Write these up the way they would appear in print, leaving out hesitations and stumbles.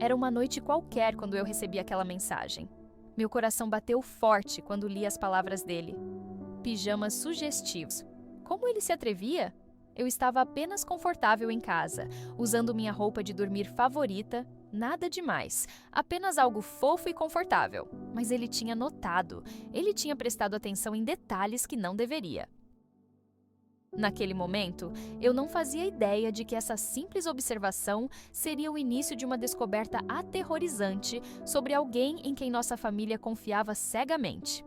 Era uma noite qualquer quando eu recebi aquela mensagem. Meu coração bateu forte quando li as palavras dele. Pijamas sugestivos. Como ele se atrevia? Eu estava apenas confortável em casa, usando minha roupa de dormir favorita, nada demais, apenas algo fofo e confortável. Mas ele tinha notado, ele tinha prestado atenção em detalhes que não deveria. Naquele momento, eu não fazia ideia de que essa simples observação seria o início de uma descoberta aterrorizante sobre alguém em quem nossa família confiava cegamente.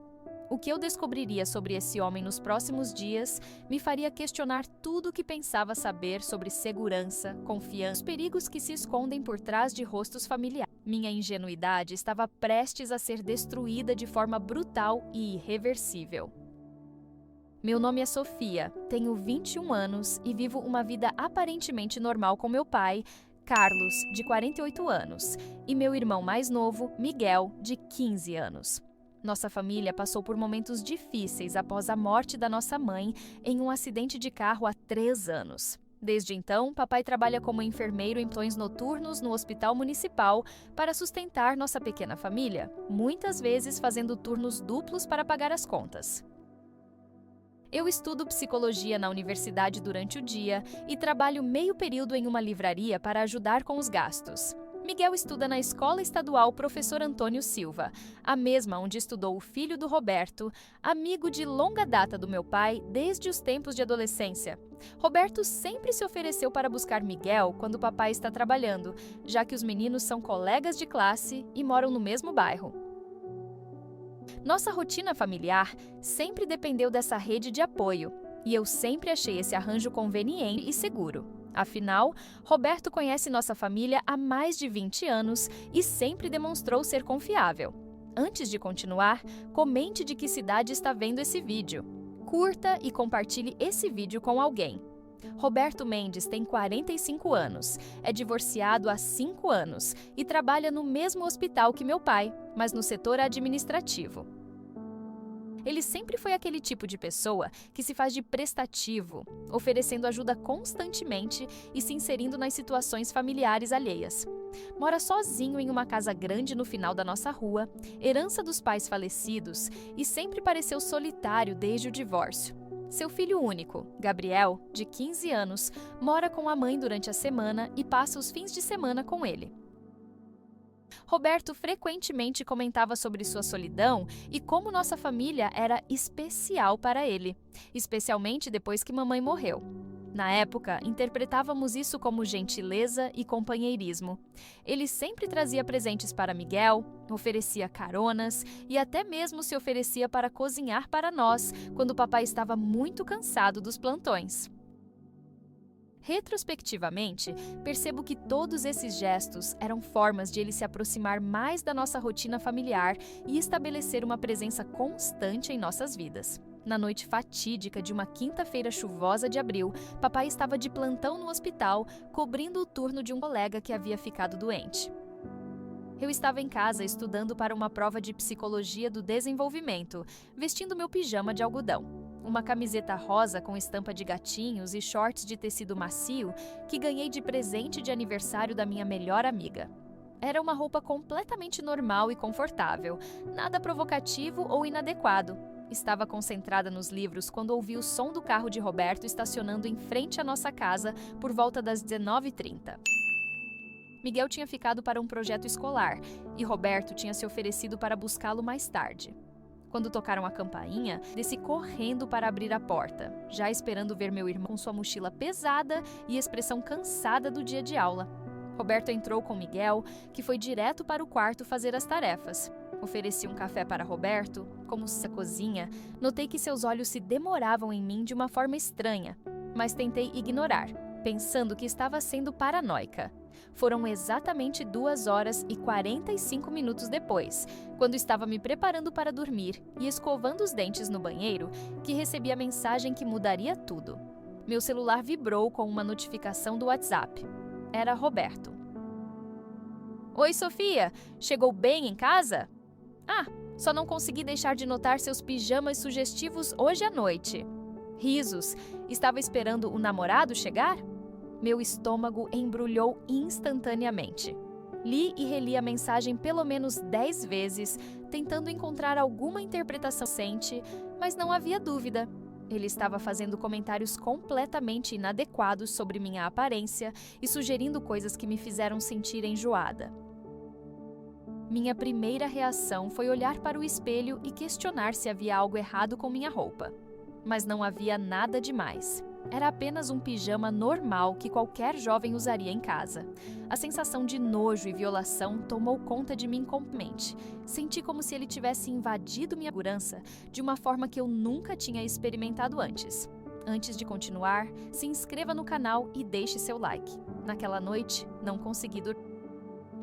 O que eu descobriria sobre esse homem nos próximos dias me faria questionar tudo o que pensava saber sobre segurança, confiança, os perigos que se escondem por trás de rostos familiares. Minha ingenuidade estava prestes a ser destruída de forma brutal e irreversível. Meu nome é Sofia, tenho 21 anos e vivo uma vida aparentemente normal com meu pai, Carlos, de 48 anos, e meu irmão mais novo, Miguel, de 15 anos. Nossa família passou por momentos difíceis após a morte da nossa mãe em um acidente de carro há 3 anos. Desde então, papai trabalha como enfermeiro em plantões noturnos no hospital municipal para sustentar nossa pequena família, muitas vezes fazendo turnos duplos para pagar as contas. Eu estudo psicologia na universidade durante o dia e trabalho meio período em uma livraria para ajudar com os gastos. Miguel estuda na Escola Estadual Professor Antônio Silva, a mesma onde estudou o filho do Roberto, amigo de longa data do meu pai desde os tempos de adolescência. Roberto sempre se ofereceu para buscar Miguel quando o papai está trabalhando, já que os meninos são colegas de classe e moram no mesmo bairro. Nossa rotina familiar sempre dependeu dessa rede de apoio, e eu sempre achei esse arranjo conveniente e seguro. Afinal, Roberto conhece nossa família há mais de 20 anos e sempre demonstrou ser confiável. Antes de continuar, comente de que cidade está vendo esse vídeo. Curta e compartilhe esse vídeo com alguém. Roberto Mendes tem 45 anos, é divorciado há 5 anos e trabalha no mesmo hospital que meu pai, mas no setor administrativo. Ele sempre foi aquele tipo de pessoa que se faz de prestativo, oferecendo ajuda constantemente e se inserindo nas situações familiares alheias. Mora sozinho em uma casa grande no final da nossa rua, herança dos pais falecidos, e sempre pareceu solitário desde o divórcio. Seu filho único, Gabriel, de 15 anos, mora com a mãe durante a semana e passa os fins de semana com ele. Roberto frequentemente comentava sobre sua solidão e como nossa família era especial para ele, especialmente depois que mamãe morreu. Na época, interpretávamos isso como gentileza e companheirismo. Ele sempre trazia presentes para Miguel, oferecia caronas e até mesmo se oferecia para cozinhar para nós quando o papai estava muito cansado dos plantões. Retrospectivamente, percebo que todos esses gestos eram formas de ele se aproximar mais da nossa rotina familiar e estabelecer uma presença constante em nossas vidas. Na noite fatídica de uma quinta-feira chuvosa de abril, papai estava de plantão no hospital, cobrindo o turno de um colega que havia ficado doente. Eu estava em casa estudando para uma prova de psicologia do desenvolvimento, vestindo meu pijama de algodão. Uma camiseta rosa com estampa de gatinhos e shorts de tecido macio que ganhei de presente de aniversário da minha melhor amiga. Era uma roupa completamente normal e confortável, nada provocativo ou inadequado. Estava concentrada nos livros quando ouvi o som do carro de Roberto estacionando em frente à nossa casa por volta das 19h30. Miguel tinha ficado para um projeto escolar e Roberto tinha se oferecido para buscá-lo mais tarde. Quando tocaram a campainha, desci correndo para abrir a porta, já esperando ver meu irmão com sua mochila pesada e expressão cansada do dia de aula. Roberto entrou com Miguel, que foi direto para o quarto fazer as tarefas. Ofereci um café para Roberto, como se a cozinha, notei que seus olhos se demoravam em mim de uma forma estranha, mas tentei ignorar, pensando que estava sendo paranoica. Foram exatamente 2h45 depois, quando estava me preparando para dormir e escovando os dentes no banheiro, que recebi a mensagem que mudaria tudo. Meu celular vibrou com uma notificação do WhatsApp. Era Roberto. Oi, Sofia! Chegou bem em casa? Ah, só não consegui deixar de notar seus pijamas sugestivos hoje à noite. Risos. Estava esperando o namorado chegar? Meu estômago embrulhou instantaneamente. Li e reli a mensagem pelo menos 10 vezes, tentando encontrar alguma interpretação decente, mas não havia dúvida. Ele estava fazendo comentários completamente inadequados sobre minha aparência e sugerindo coisas que me fizeram sentir enjoada. Minha primeira reação foi olhar para o espelho e questionar se havia algo errado com minha roupa. Mas não havia nada demais. Era apenas um pijama normal que qualquer jovem usaria em casa. A sensação de nojo e violação tomou conta de mim completamente. Senti como se ele tivesse invadido minha segurança de uma forma que eu nunca tinha experimentado antes. Antes de continuar, se inscreva no canal e deixe seu like. Naquela noite, não consegui dormir.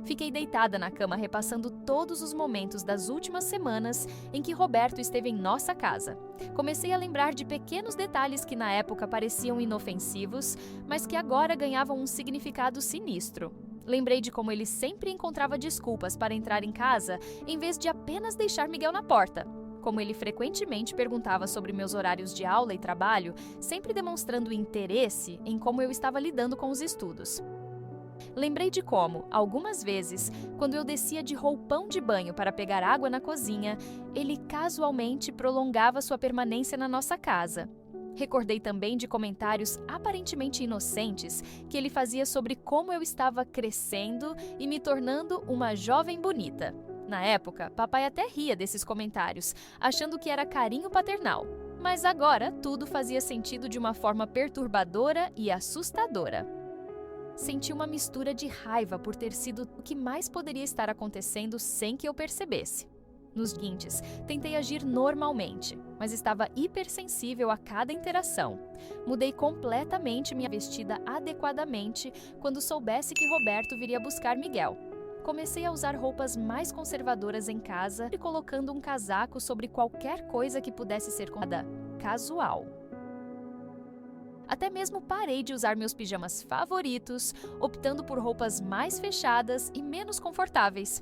Fiquei deitada na cama repassando todos os momentos das últimas semanas em que Roberto esteve em nossa casa. Comecei a lembrar de pequenos detalhes que na época pareciam inofensivos, mas que agora ganhavam um significado sinistro. Lembrei de como ele sempre encontrava desculpas para entrar em casa em vez de apenas deixar Miguel na porta. Como ele frequentemente perguntava sobre meus horários de aula e trabalho, sempre demonstrando interesse em como eu estava lidando com os estudos. Lembrei de como, algumas vezes, quando eu descia de roupão de banho para pegar água na cozinha, ele casualmente prolongava sua permanência na nossa casa. Recordei também de comentários aparentemente inocentes que ele fazia sobre como eu estava crescendo e me tornando uma jovem bonita. Na época, papai até ria desses comentários, achando que era carinho paternal. Mas agora, tudo fazia sentido de uma forma perturbadora e assustadora. Senti uma mistura de raiva por ter sido o que mais poderia estar acontecendo sem que eu percebesse. Nos seguintes, tentei agir normalmente, mas estava hipersensível a cada interação. Mudei completamente minha vestida adequadamente quando soubesse que Roberto viria buscar Miguel. Comecei a usar roupas mais conservadoras em casa e colocando um casaco sobre qualquer coisa que pudesse ser considerada casual. Até mesmo parei de usar meus pijamas favoritos, optando por roupas mais fechadas e menos confortáveis.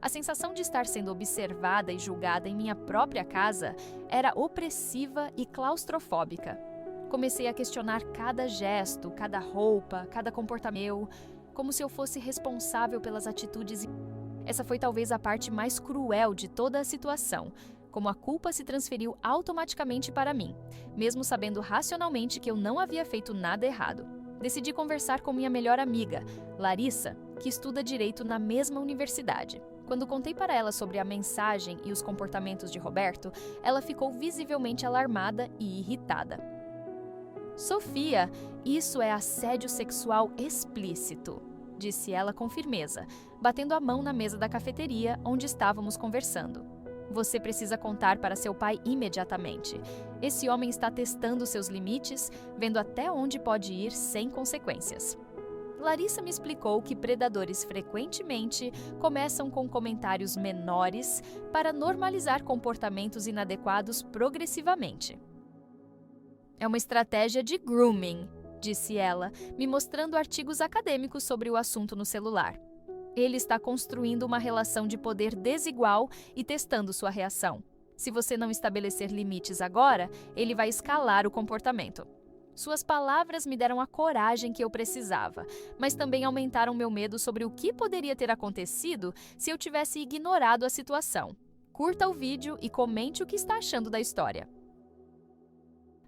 A sensação de estar sendo observada e julgada em minha própria casa era opressiva e claustrofóbica. Comecei a questionar cada gesto, cada roupa, cada comportamento meu, como se eu fosse responsável pelas atitudes. Essa foi talvez a parte mais cruel de toda a situação, como a culpa se transferiu automaticamente para mim, mesmo sabendo racionalmente que eu não havia feito nada errado. Decidi conversar com minha melhor amiga, Larissa, que estuda direito na mesma universidade. Quando contei para ela sobre a mensagem e os comportamentos de Roberto, ela ficou visivelmente alarmada e irritada. Sofia, isso é assédio sexual explícito, disse ela com firmeza, batendo a mão na mesa da cafeteria onde estávamos conversando. Você precisa contar para seu pai imediatamente. Esse homem está testando seus limites, vendo até onde pode ir sem consequências. Larissa me explicou que predadores frequentemente começam com comentários menores para normalizar comportamentos inadequados progressivamente. É uma estratégia de grooming, disse ela, me mostrando artigos acadêmicos sobre o assunto no celular. Ele está construindo uma relação de poder desigual e testando sua reação. Se você não estabelecer limites agora, ele vai escalar o comportamento. Suas palavras me deram a coragem que eu precisava, mas também aumentaram meu medo sobre o que poderia ter acontecido se eu tivesse ignorado a situação. Curta o vídeo e comente o que está achando da história.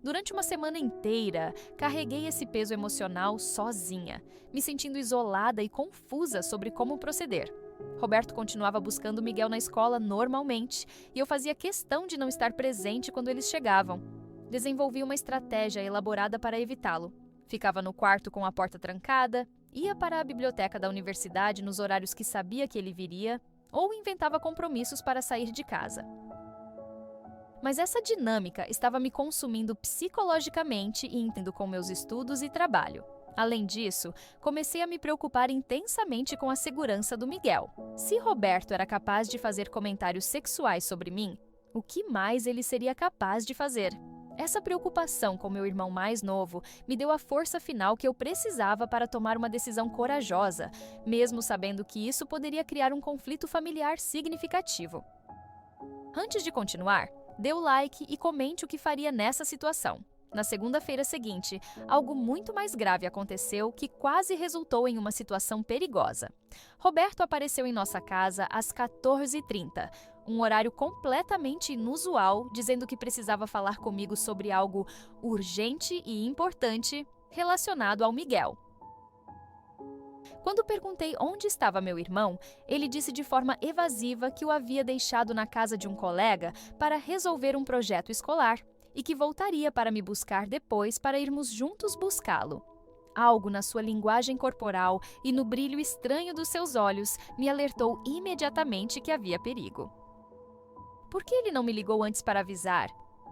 Durante uma semana inteira, carreguei esse peso emocional sozinha, me sentindo isolada e confusa sobre como proceder. Roberto continuava buscando Miguel na escola normalmente e eu fazia questão de não estar presente quando eles chegavam. Desenvolvi uma estratégia elaborada para evitá-lo. Ficava no quarto com a porta trancada, ia para a biblioteca da universidade nos horários que sabia que ele viria, ou inventava compromissos para sair de casa. Mas essa dinâmica estava me consumindo psicologicamente e entendo com meus estudos e trabalho. Além disso, comecei a me preocupar intensamente com a segurança do Miguel. Se Roberto era capaz de fazer comentários sexuais sobre mim, o que mais ele seria capaz de fazer? Essa preocupação com meu irmão mais novo me deu a força final que eu precisava para tomar uma decisão corajosa, mesmo sabendo que isso poderia criar um conflito familiar significativo. Antes de continuar, dê o like e comente o que faria nessa situação. Na segunda-feira seguinte, algo muito mais grave aconteceu que quase resultou em uma situação perigosa. Roberto apareceu em nossa casa às 14h30, um horário completamente inusual, dizendo que precisava falar comigo sobre algo urgente e importante relacionado ao Miguel. Quando perguntei onde estava meu irmão, ele disse de forma evasiva que o havia deixado na casa de um colega para resolver um projeto escolar e que voltaria para me buscar depois para irmos juntos buscá-lo. Algo na sua linguagem corporal e no brilho estranho dos seus olhos me alertou imediatamente que havia perigo. Por que ele não me ligou antes para avisar?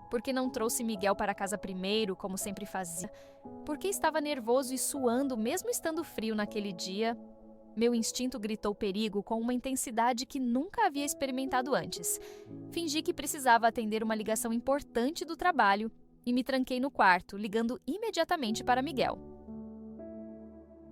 Por que não trouxe Miguel para casa primeiro, como sempre fazia? Por que estava nervoso e suando, mesmo estando frio naquele dia? Meu instinto gritou perigo com uma intensidade que nunca havia experimentado antes. Fingi que precisava atender uma ligação importante do trabalho e me tranquei no quarto, ligando imediatamente para Miguel.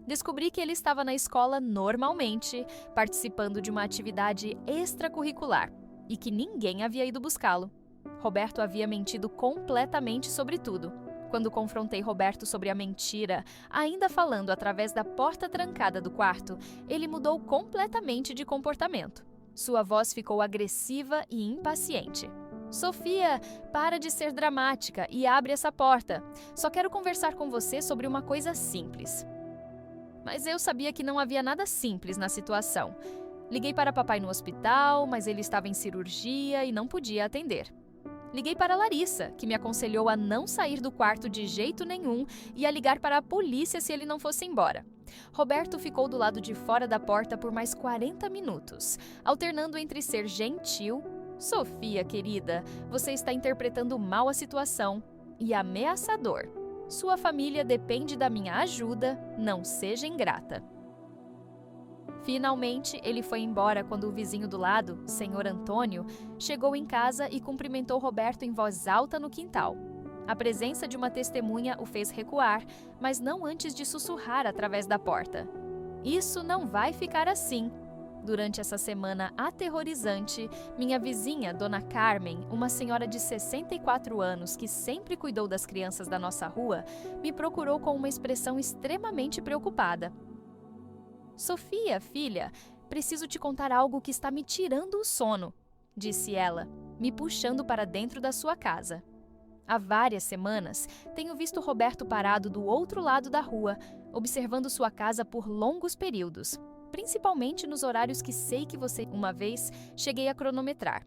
Descobri que ele estava na escola normalmente, participando de uma atividade extracurricular e que ninguém havia ido buscá-lo. Roberto havia mentido completamente sobre tudo. Quando confrontei Roberto sobre a mentira, ainda falando através da porta trancada do quarto, ele mudou completamente de comportamento. Sua voz ficou agressiva e impaciente. Sofia, para de ser dramática e abre essa porta. Só quero conversar com você sobre uma coisa simples. Mas eu sabia que não havia nada simples na situação. Liguei para papai no hospital, mas ele estava em cirurgia e não podia atender. Liguei para Larissa, que me aconselhou a não sair do quarto de jeito nenhum e a ligar para a polícia se ele não fosse embora. Roberto ficou do lado de fora da porta por mais 40 minutos, alternando entre ser gentil, Sofia, querida, você está interpretando mal a situação, e ameaçador. Sua família depende da minha ajuda, não seja ingrata. Finalmente, ele foi embora quando o vizinho do lado, Senhor Antônio, chegou em casa e cumprimentou Roberto em voz alta no quintal. A presença de uma testemunha o fez recuar, mas não antes de sussurrar através da porta. Isso não vai ficar assim. Durante essa semana aterrorizante, minha vizinha, Dona Carmen, uma senhora de 64 anos que sempre cuidou das crianças da nossa rua, me procurou com uma expressão extremamente preocupada. Sofia, filha, preciso te contar algo que está me tirando o sono, disse ela, me puxando para dentro da sua casa. Há várias semanas, tenho visto Roberto parado do outro lado da rua, observando sua casa por longos períodos, principalmente nos horários que sei que você, uma vez, cheguei a cronometrar.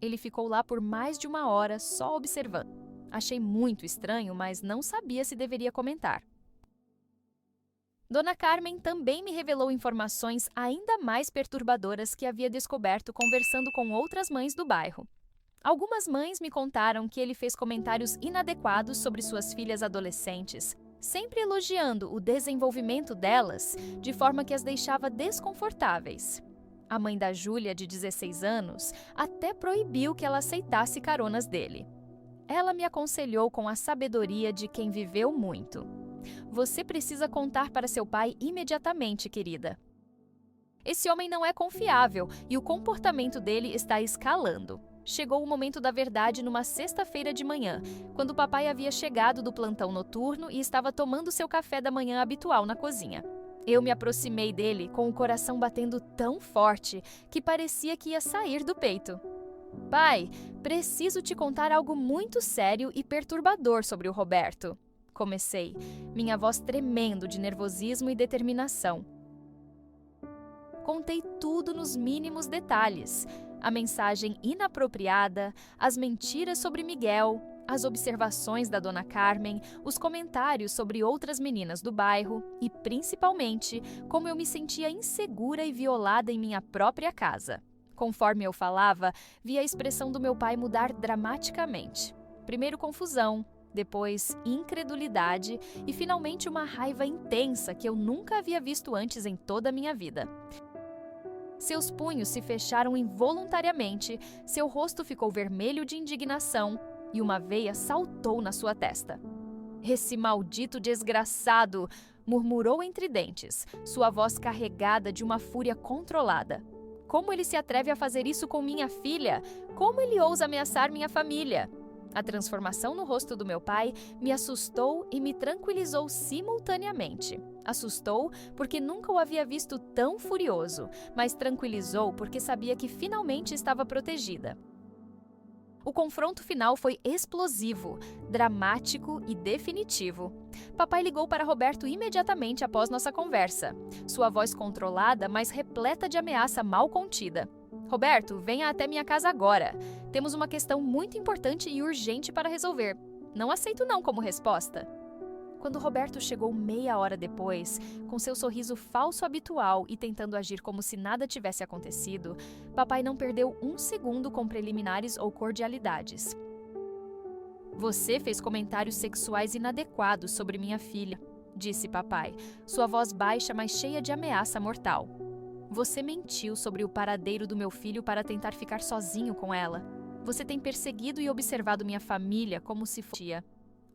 Ele ficou lá por mais de 1 hora só observando. Achei muito estranho, mas não sabia se deveria comentar. Dona Carmen também me revelou informações ainda mais perturbadoras que havia descoberto conversando com outras mães do bairro. Algumas mães me contaram que ele fez comentários inadequados sobre suas filhas adolescentes, sempre elogiando o desenvolvimento delas, de forma que as deixava desconfortáveis. A mãe da Júlia, de 16 anos, até proibiu que ela aceitasse caronas dele. Ela me aconselhou com a sabedoria de quem viveu muito. Você precisa contar para seu pai imediatamente, querida. Esse homem não é confiável e o comportamento dele está escalando. Chegou o momento da verdade numa sexta-feira de manhã, quando o papai havia chegado do plantão noturno e estava tomando seu café da manhã habitual na cozinha. Eu me aproximei dele com o coração batendo tão forte que parecia que ia sair do peito. Pai, preciso te contar algo muito sério e perturbador sobre o Roberto. Comecei, minha voz tremendo de nervosismo e determinação. Contei tudo nos mínimos detalhes. A mensagem inapropriada, as mentiras sobre Miguel, as observações da Dona Carmen, os comentários sobre outras meninas do bairro e, principalmente, como eu me sentia insegura e violada em minha própria casa. Conforme eu falava, vi a expressão do meu pai mudar dramaticamente. Primeiro confusão, depois incredulidade e finalmente uma raiva intensa que eu nunca havia visto antes em toda a minha vida. Seus punhos se fecharam involuntariamente, seu rosto ficou vermelho de indignação e uma veia saltou na sua testa. Esse maldito desgraçado! Murmurou entre dentes, sua voz carregada de uma fúria controlada. Como ele se atreve a fazer isso com minha filha? Como ele ousa ameaçar minha família? A transformação no rosto do meu pai me assustou e me tranquilizou simultaneamente. Assustou porque nunca o havia visto tão furioso, mas tranquilizou porque sabia que finalmente estava protegida. O confronto final foi explosivo, dramático e definitivo. Papai ligou para Roberto imediatamente após nossa conversa. Sua voz controlada, mas repleta de ameaça mal contida. Roberto, venha até minha casa agora. Temos uma questão muito importante e urgente para resolver. Não aceito não como resposta. Quando Roberto chegou meia hora depois, com seu sorriso falso habitual e tentando agir como se nada tivesse acontecido, papai não perdeu um segundo com preliminares ou cordialidades. Você fez comentários sexuais inadequados sobre minha filha, disse papai, sua voz baixa, mas cheia de ameaça mortal. Você mentiu sobre o paradeiro do meu filho para tentar ficar sozinho com ela. Você tem perseguido e observado minha família como se fosse.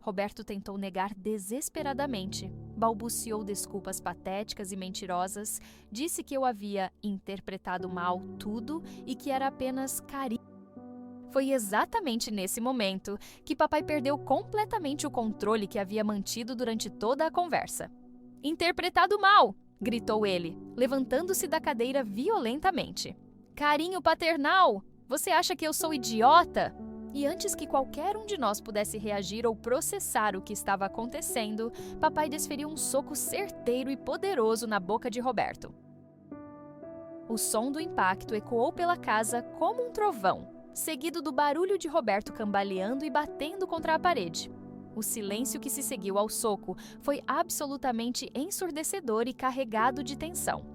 Roberto tentou negar desesperadamente, balbuciou desculpas patéticas e mentirosas, disse que eu havia interpretado mal tudo e que era apenas carinho. Foi exatamente nesse momento que papai perdeu completamente o controle que havia mantido durante toda a conversa. Interpretado mal! Gritou ele, levantando-se da cadeira violentamente. Carinho paternal! Você acha que eu sou idiota? E antes que qualquer um de nós pudesse reagir ou processar o que estava acontecendo, papai desferiu um soco certeiro e poderoso na boca de Roberto. O som do impacto ecoou pela casa como um trovão, seguido do barulho de Roberto cambaleando e batendo contra a parede. O silêncio que se seguiu ao soco foi absolutamente ensurdecedor e carregado de tensão.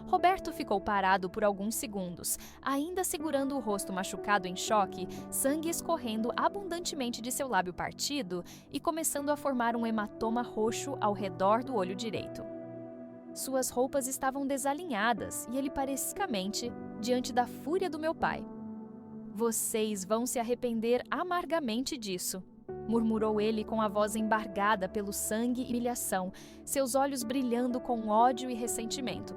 Roberto ficou parado por alguns segundos, ainda segurando o rosto machucado em choque, sangue escorrendo abundantemente de seu lábio partido e começando a formar um hematoma roxo ao redor do olho direito. Suas roupas estavam desalinhadas e ele parecia diante da fúria do meu pai. Vocês vão se arrepender amargamente disso, murmurou ele com a voz embargada pelo sangue e humilhação, seus olhos brilhando com ódio e ressentimento.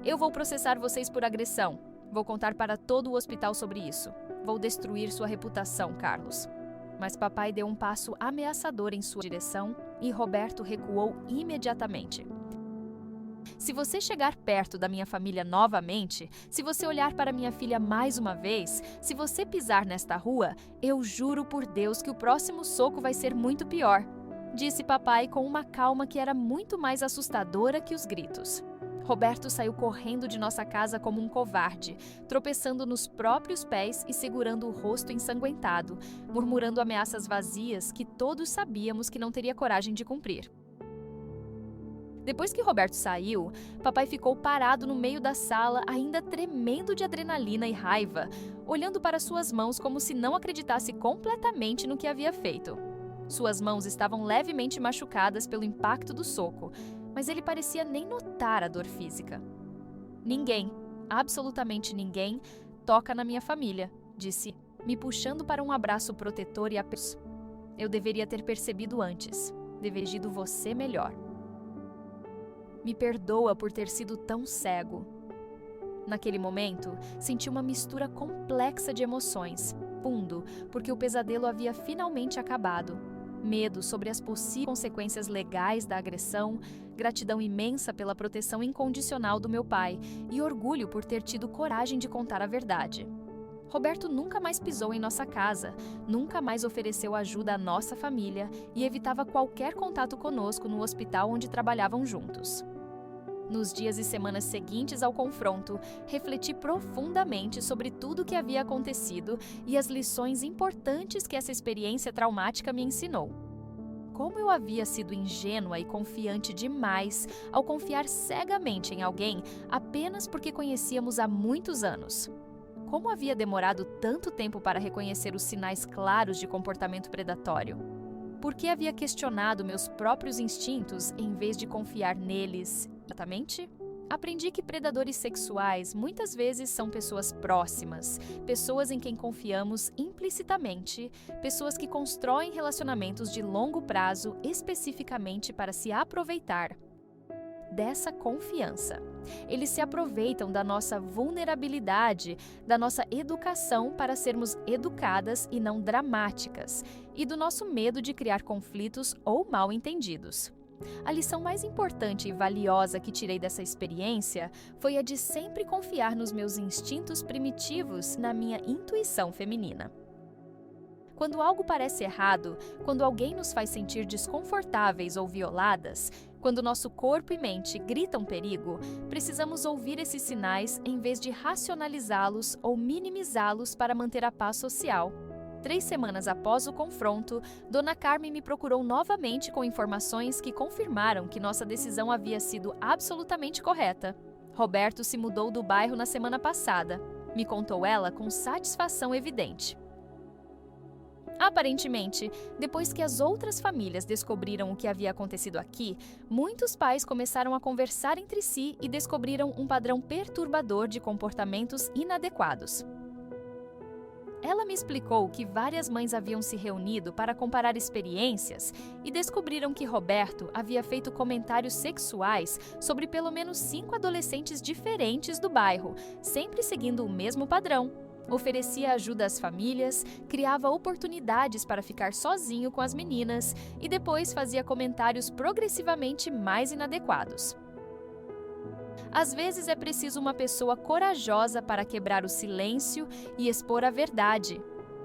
Eu vou processar vocês por agressão. Vou contar para todo o hospital sobre isso. Vou destruir sua reputação, Carlos. Mas papai deu um passo ameaçador em sua direção e Roberto recuou imediatamente. Se você chegar perto da minha família novamente, se você olhar para minha filha mais uma vez, se você pisar nesta rua, eu juro por Deus que o próximo soco vai ser muito pior, disse papai com uma calma que era muito mais assustadora que os gritos. Roberto saiu correndo de nossa casa como um covarde, tropeçando nos próprios pés e segurando o rosto ensanguentado, murmurando ameaças vazias que todos sabíamos que não teria coragem de cumprir. Depois que Roberto saiu, papai ficou parado no meio da sala, ainda tremendo de adrenalina e raiva, olhando para suas mãos como se não acreditasse completamente no que havia feito. Suas mãos estavam levemente machucadas pelo impacto do soco, mas ele parecia nem notar a dor física. Ninguém, absolutamente ninguém, toca na minha família, disse, me puxando para um abraço protetor e aperto. Eu deveria ter percebido antes, deveria ter agido você melhor. Me perdoa por ter sido tão cego. Naquele momento, senti uma mistura complexa de emoções, fundo, porque o pesadelo havia finalmente acabado. Medo sobre as possíveis consequências legais da agressão, gratidão imensa pela proteção incondicional do meu pai e orgulho por ter tido coragem de contar a verdade. Roberto nunca mais pisou em nossa casa, nunca mais ofereceu ajuda à nossa família e evitava qualquer contato conosco no hospital onde trabalhavam juntos. Nos dias e semanas seguintes ao confronto, refleti profundamente sobre tudo o que havia acontecido e as lições importantes que essa experiência traumática me ensinou. Como eu havia sido ingênua e confiante demais ao confiar cegamente em alguém apenas porque conhecíamos há muitos anos. Como havia demorado tanto tempo para reconhecer os sinais claros de comportamento predatório? Por que havia questionado meus próprios instintos em vez de confiar neles? Exatamente? Aprendi que predadores sexuais muitas vezes são pessoas próximas, pessoas em quem confiamos implicitamente, pessoas que constroem relacionamentos de longo prazo especificamente para se aproveitar dessa confiança. Eles se aproveitam da nossa vulnerabilidade, da nossa educação para sermos educadas e não dramáticas. e do nosso medo de criar conflitos ou mal-entendidos. A lição mais importante e valiosa que tirei dessa experiência foi a de sempre confiar nos meus instintos primitivos, na minha intuição feminina. Quando algo parece errado, quando alguém nos faz sentir desconfortáveis ou violadas, quando nosso corpo e mente gritam perigo, precisamos ouvir esses sinais em vez de racionalizá-los ou minimizá-los para manter a paz social. 3 semanas após o confronto, Dona Carmen me procurou novamente com informações que confirmaram que nossa decisão havia sido absolutamente correta. Roberto se mudou do bairro na semana passada, me contou ela com satisfação evidente. Aparentemente, depois que as outras famílias descobriram o que havia acontecido aqui, muitos pais começaram a conversar entre si e descobriram um padrão perturbador de comportamentos inadequados. Ela me explicou que várias mães haviam se reunido para comparar experiências e descobriram que Roberto havia feito comentários sexuais sobre pelo menos 5 adolescentes diferentes do bairro, sempre seguindo o mesmo padrão. Oferecia ajuda às famílias, criava oportunidades para ficar sozinho com as meninas e depois fazia comentários progressivamente mais inadequados. Às vezes é preciso uma pessoa corajosa para quebrar o silêncio e expor a verdade,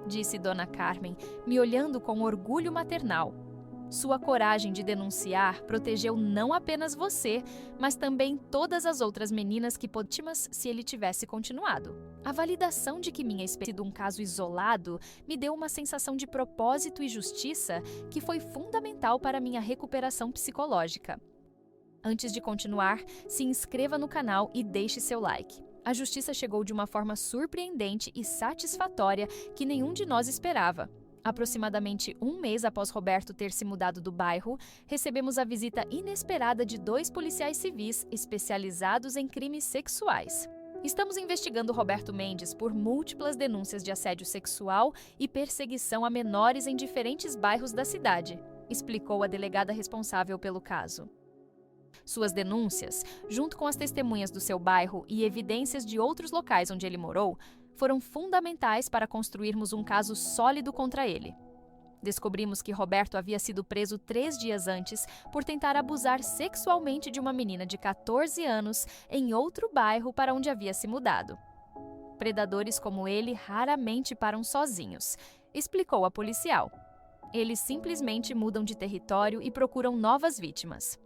disse Dona Carmen, me olhando com orgulho maternal. Sua coragem de denunciar protegeu não apenas você, mas também todas as outras meninas que vítimas se ele tivesse continuado. A validação de que minha experiência sido um caso isolado me deu uma sensação de propósito e justiça que foi fundamental para minha recuperação psicológica. Antes de continuar, se inscreva no canal e deixe seu like. A justiça chegou de uma forma surpreendente e satisfatória que nenhum de nós esperava. Aproximadamente 1 mês após Roberto ter se mudado do bairro, recebemos a visita inesperada de 2 policiais civis especializados em crimes sexuais. Estamos investigando Roberto Mendes por múltiplas denúncias de assédio sexual e perseguição a menores em diferentes bairros da cidade, explicou a delegada responsável pelo caso. Suas denúncias, junto com as testemunhas do seu bairro e evidências de outros locais onde ele morou, foram fundamentais para construirmos um caso sólido contra ele. Descobrimos que Roberto havia sido preso 3 dias antes por tentar abusar sexualmente de uma menina de 14 anos em outro bairro para onde havia se mudado. Predadores como ele raramente param sozinhos, explicou a policial. Eles simplesmente mudam de território e procuram novas vítimas.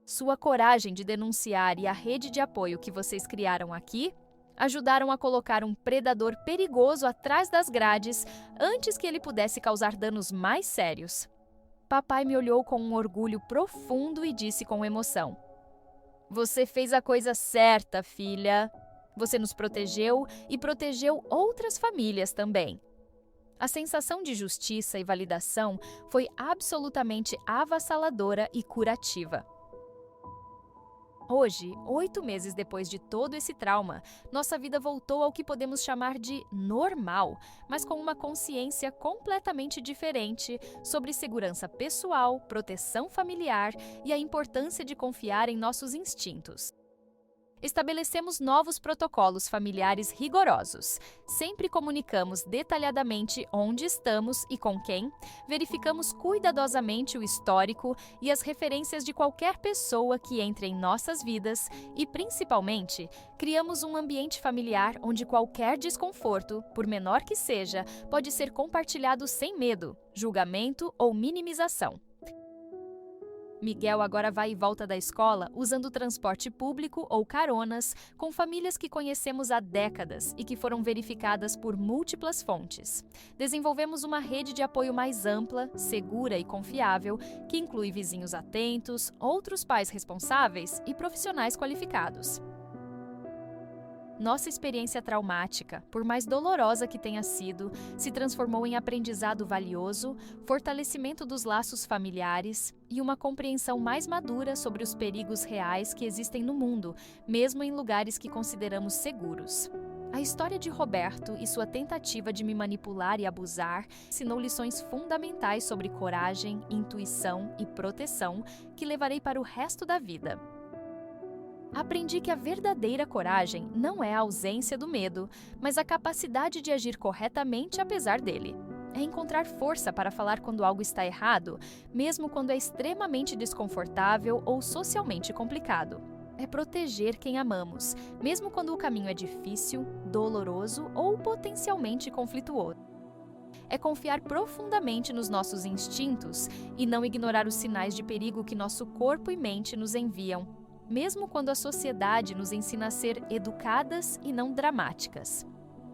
Sua coragem de denunciar e a rede de apoio que vocês criaram aqui ajudaram a colocar um predador perigoso atrás das grades antes que ele pudesse causar danos mais sérios. Papai me olhou com um orgulho profundo e disse com emoção: "Você fez a coisa certa, filha. Você nos protegeu e protegeu outras famílias também." A sensação de justiça e validação foi absolutamente avassaladora e curativa. Hoje, 8 meses depois de todo esse trauma, nossa vida voltou ao que podemos chamar de normal, mas com uma consciência completamente diferente sobre segurança pessoal, proteção familiar e a importância de confiar em nossos instintos. Estabelecemos novos protocolos familiares rigorosos. Sempre comunicamos detalhadamente onde estamos e com quem, verificamos cuidadosamente o histórico e as referências de qualquer pessoa que entre em nossas vidas e, principalmente, criamos um ambiente familiar onde qualquer desconforto, por menor que seja, pode ser compartilhado sem medo, julgamento ou minimização. Miguel agora vai e volta da escola usando transporte público ou caronas com famílias que conhecemos há décadas e que foram verificadas por múltiplas fontes. Desenvolvemos uma rede de apoio mais ampla, segura e confiável, que inclui vizinhos atentos, outros pais responsáveis e profissionais qualificados. Nossa experiência traumática, por mais dolorosa que tenha sido, se transformou em aprendizado valioso, fortalecimento dos laços familiares e uma compreensão mais madura sobre os perigos reais que existem no mundo, mesmo em lugares que consideramos seguros. A história de Roberto e sua tentativa de me manipular e abusar ensinou lições fundamentais sobre coragem, intuição e proteção que levarei para o resto da vida. Aprendi que a verdadeira coragem não é a ausência do medo, mas a capacidade de agir corretamente apesar dele. é encontrar força para falar quando algo está errado, mesmo quando é extremamente desconfortável ou socialmente complicado. É proteger quem amamos, mesmo quando o caminho é difícil, doloroso ou potencialmente conflituoso. É confiar profundamente nos nossos instintos e não ignorar os sinais de perigo que nosso corpo e mente nos enviam, mesmo quando a sociedade nos ensina a ser educadas e não dramáticas.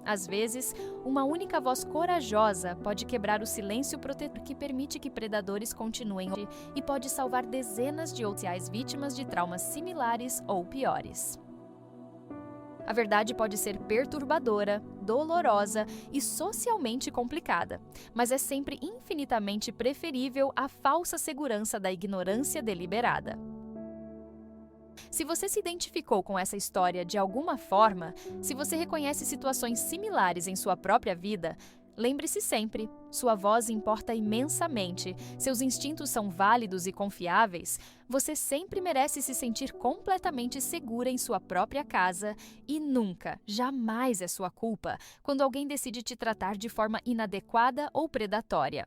Às vezes, uma única voz corajosa pode quebrar o silêncio protetor que permite que predadores continuem e pode salvar dezenas de outras vítimas de traumas similares ou piores. A verdade pode ser perturbadora, dolorosa e socialmente complicada, mas é sempre infinitamente preferível à falsa segurança da ignorância deliberada. Se você se identificou com essa história de alguma forma, se você reconhece situações similares em sua própria vida, lembre-se sempre, sua voz importa imensamente, seus instintos são válidos e confiáveis, você sempre merece se sentir completamente segura em sua própria casa e nunca, jamais é sua culpa quando alguém decide te tratar de forma inadequada ou predatória.